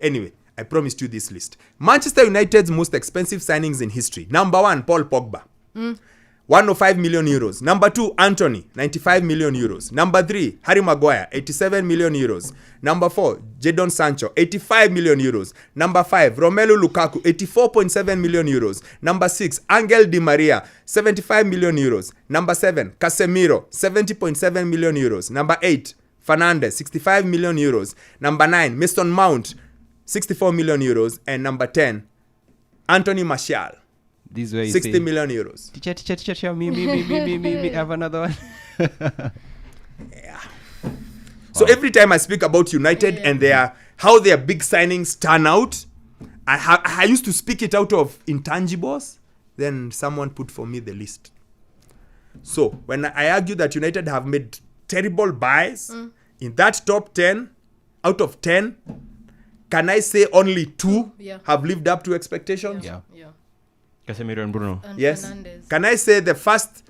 Anyway, I promised you this list. Manchester United's most expensive signings in history. Number 1, Paul Pogba. 105 million euros. Number 2, Anthony, 95 million euros. Number 3, Harry Maguire, 87 million euros. Number 4, Jadon Sancho, 85 million euros. Number 5, Romelu Lukaku, 84.7 million euros. Number 6, Angel Di Maria, 75 million euros. Number 7, Casemiro, 70.7 million euros. Number 8, Fernandes, 65 million euros. Number 9, Mason Mount, 64 million euros. And number 10, Anthony Martial, This way 60 million euros. Teacher, me, have another one. Yeah. So every time I speak about United and how their big signings turn out, I used to speak it out of intangibles. Then someone put for me the list. So when I argue that United have made terrible buys, in that top 10, out of 10, can I say only 2 have lived up to expectations? Yeah. Casemiro and Bruno. And Yes. Fernandes. Can I say the first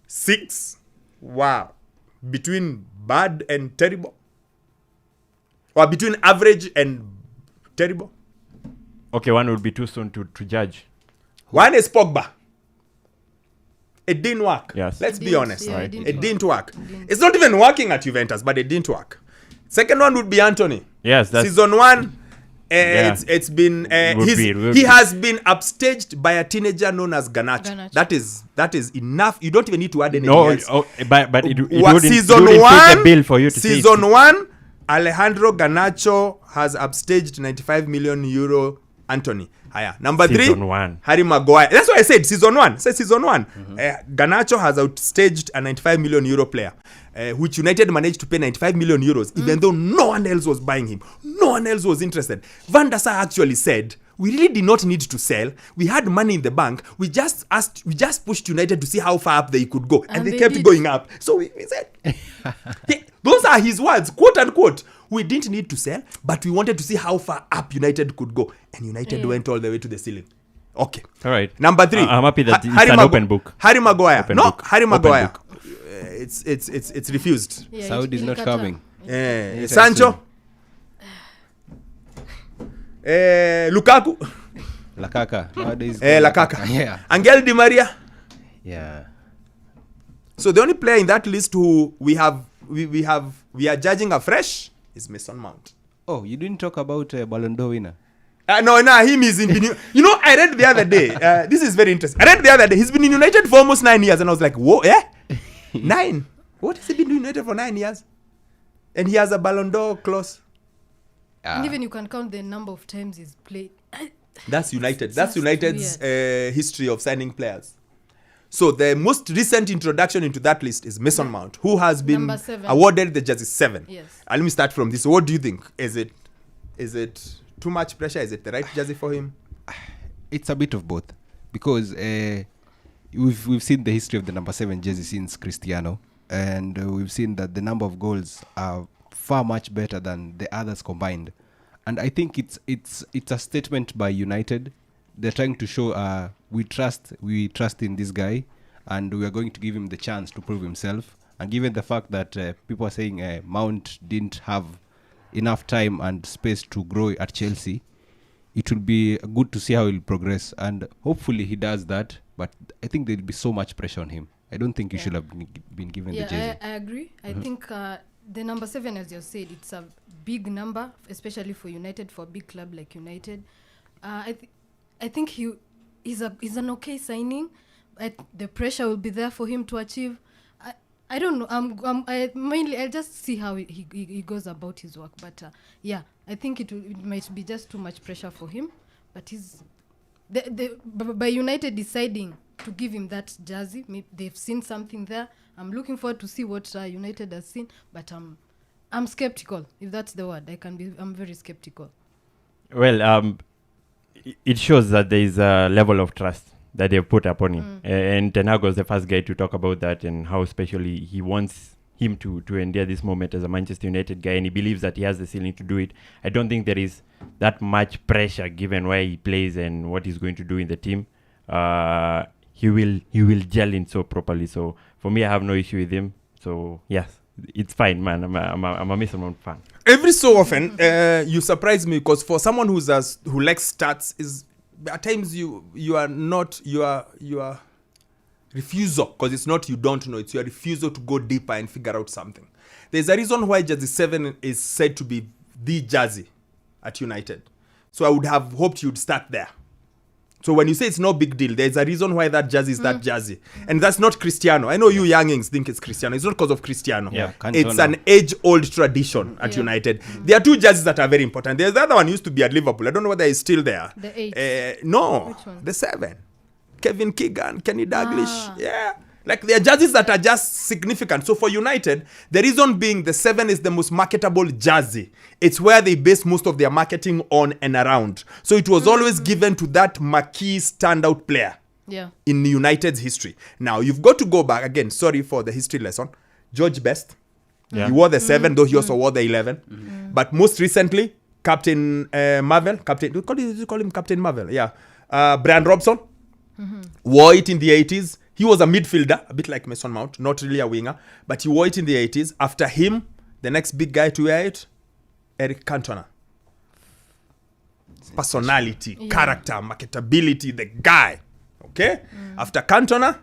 6? Wow. Between bad and terrible? Or between average and terrible? Okay, one would be too soon to judge. One is Pogba. It didn't work. Yes. Let's be honest. Yeah, It didn't work. It's not even working at Juventus, but it didn't work. Second one would be Anthony. Yes, that's... Season 1, Yeah. it's been he has been upstaged by a teenager known as Garnacho. That is enough. You don't even need to add anything else. But it season wouldn't one, fit the bill for you to say season 1, Alejandro Garnacho has upstaged 95 million euro Anthony. Number 3, Season 1. Harry Maguire. That's why I said season 1. Garnacho has outstaged a 95 million euro player, which United managed to pay 95 million euros, even though no one else was buying him. No one else was interested. Van der Sar actually said, we really did not need to sell. We had money in the bank. We just pushed United to see how far up they could go. And they kept going up. So we said, those are his words, quote unquote. We didn't need to sell, but we wanted to see how far up United could go. And United went all the way to the ceiling. Okay. All right. Number 3. I'm happy that it's an open book. Harry Maguire. Open book. Harry Open Maguire. book. It's refused. Yeah, Saudi is not coming. Sancho. Lukaku. Lakaka. Nowadays. Lakaka. Yeah. Angel Di Maria. Yeah. So the only player in that list who we are judging afresh is Mason Mount. Oh, you didn't talk about Ballon d'Or winner. No, him is in. You know, I read the other day. This is very interesting. I read the other day. He's been in United for almost 9 years, and I was like, whoa, 9? What has he been in United for 9 years? And he has a Ballon d'Or clause. And even you can count the number of times he's played. That's United. It's That's just United's history of signing players. So the most recent introduction into that list is Mason Mount, who has been Number 7. awarded the jersey 7. Yes. Let me start from this. What do you think? Is it too much pressure? Is it the right jersey for him? It's a bit of both, because we've seen the history of the number 7 jersey since Cristiano, and we've seen that the number of goals are far much better than the others combined. And I think it's a statement by United. They're trying to show we trust in this guy, and we are going to give him the chance to prove himself. And given the fact that people are saying Mount didn't have enough time and space to grow at Chelsea, it will be good to see how he'll progress, and hopefully he does that. But I think there'll be so much pressure on him. I don't think he should have been given the jersey. I agree. I think the number 7, as you said, it's a big number, especially for United, for a big club like United. I think he's an okay signing. The pressure will be there for him to achieve. I don't know. I'll just see how he goes about his work. But I think it might be just too much pressure for him. But by United deciding to give him that jersey, maybe they've seen something there. I'm looking forward to see what United has seen. But I'm skeptical, if that's the word. I'm very skeptical. Well, it shows that there is a level of trust that they've put upon him. And Ten Hag was the first guy to talk about that, and how especially he wants him to endure this moment as a Manchester United guy, and he believes that he has the ceiling to do it. I don't think there is that much pressure given where he plays and what he's going to do in the team. He will gel in so properly. So for me, I have no issue with him. So yes, it's fine, man. I'm a Mason Mount fan. Every so often, you surprise me because for someone who likes stats, is at times you are refusal, because it's not you don't know, it's your refusal to go deeper and figure out something. There's a reason why jersey 7 is said to be the jersey at United. So I would have hoped you'd start there. So when you say it's no big deal, there's a reason why that jersey is that jersey. And that's not Cristiano. I know you youngings think it's Cristiano. It's not because of Cristiano. Yeah, it's an age-old tradition at United. There are two jerseys that are very important. There's the other one used to be at Liverpool. I don't know whether it's still there. The 8. No, Which one? the 7. Kevin Keegan, Kenny Dalglish. Yeah. Like, there are jerseys that are just significant. So for United, the reason being the 7 is the most marketable jersey. It's where they base most of their marketing on and around. So it was always given to that marquee standout player in United's history. Now, you've got to go back again. Sorry for the history lesson. George Best. Yeah. He wore the 7, though he also wore the 11. But most recently, Captain Marvel. You call him Captain Marvel? Yeah. Brian Robson wore it in the 80s. He was a midfielder, a bit like Mason Mount, not really a winger, but he wore it in the 80s. After him, the next big guy to wear it, Eric Cantona. Personality, character, marketability, the guy. Okay? After Cantona,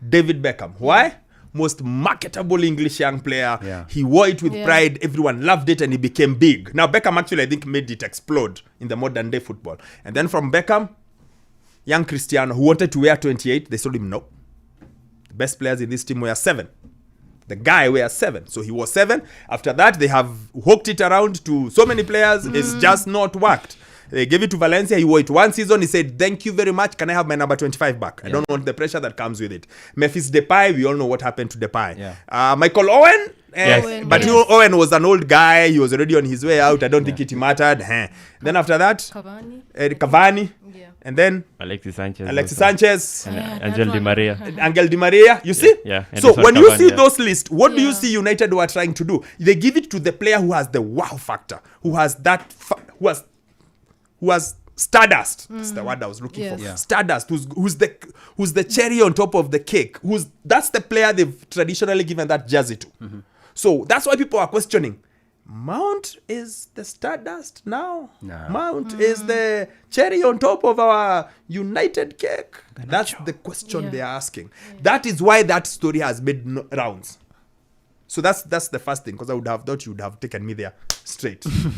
David Beckham. Why? Most marketable English young player. Yeah. He wore it with pride. Everyone loved it and he became big. Now, Beckham actually, I think, made it explode in the modern day football. And then from Beckham, young Cristiano, who wanted to wear 28, they told him no. The best players in this team wear 7. The guy wears 7. So he wore 7. After that, they have hooked it around to so many players. It's just not worked. They gave it to Valencia. He wore it one season. He said, thank you very much. Can I have my number 25 back? I don't want the pressure that comes with it. Memphis Depay, we all know what happened to Depay. Yeah. Michael Owen. Yes. But Owen was an old guy. He was already on his way out. I don't think it mattered. Then after that, Cavani. And then Alexis Sanchez. Angel Di Maria. Angel Di Maria. You see? Yeah. So Edison when you Cavani, see those lists, what do you see United were trying to do? They give it to the player who has the wow factor, who has that, who has stardust. That's the word I was looking for. Yeah. Stardust. Who's the cherry on top of the cake? That's the player they've traditionally given that jersey to. So that's why people are questioning. Mount is the stardust now. No. Mount is the cherry on top of our United cake. That's the question they are asking. That is why that story has made rounds. So that's the first thing, because I would have thought you would have taken me there straight.